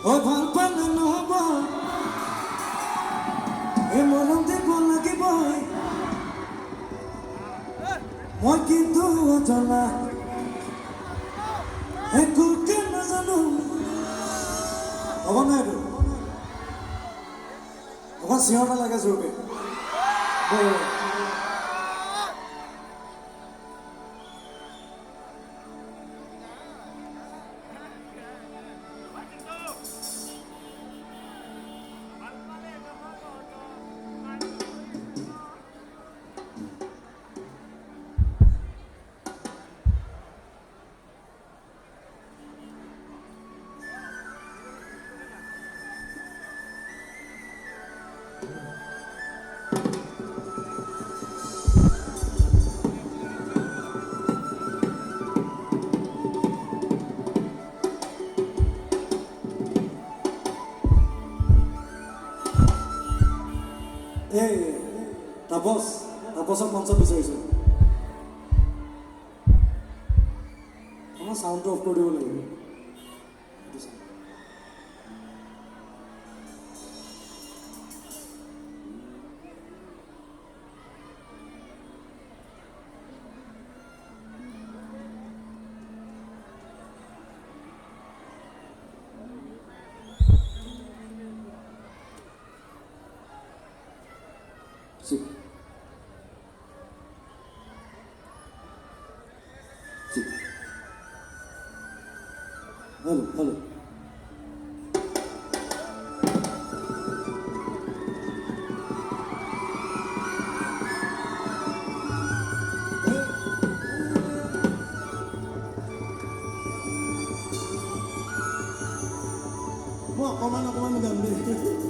ও ভাল পালে নহব এ মৰম দিব লাগিবই মই কিন্তু অজনা একোকে নাজানো হ'ব নাই এইটো অকণ চিঞৰ লাগে জোৰকে এই তাপসক মঞ্চত বিচাৰিছোঁ আমাৰ চাউণ্ডটো অফ কৰি দিব লাগিব Sí. Sí. Hello. Mau kemana ganti?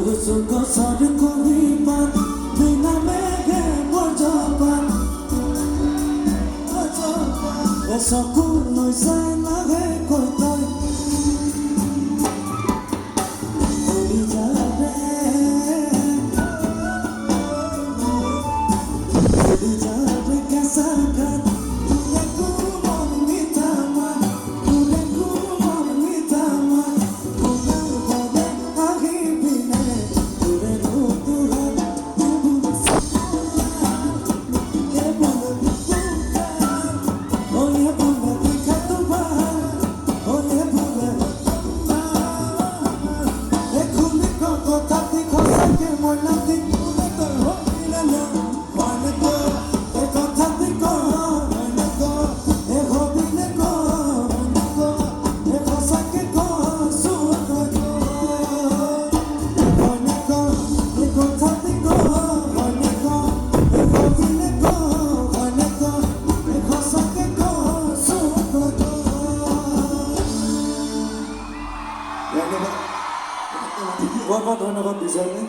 গছৰ কহিপাত বিনা মেঘে বজপাত চকু লৈ চাই লাগে কৈ তই উৰি যাবে কেঁচা ঘাট তোৰে কোমল মিঠা মাত তোৰে কোমল মিঠা মাত কোনাৰ বাবে আহি পিনে তোৰে নুতুহাত বহুত ধন্যবাদ বিজয়লে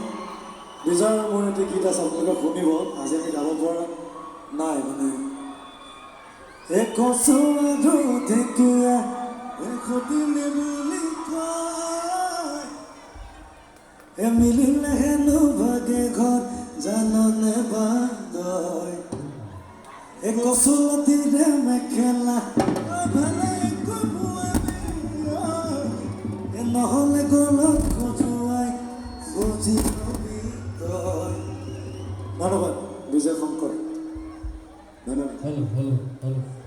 বিজয়ৰ মোৰ এটি গীত আছে আপোনালোকে শুনিব আজি আমি গাব পৰা নাই মানে কচু আৰু ঢেকীয়া এসদিনে বুলি কয় মিলিলে হেনো ভাগে ঘৰ জাননে বাদয় কচু লতিৰে মেখেলা ভালে নহ'লে গলত খজুৱাই বুজি পাবি তই ধন্যবাদ বিজয় শংকৰ ধন্যবাদ হেল্ল'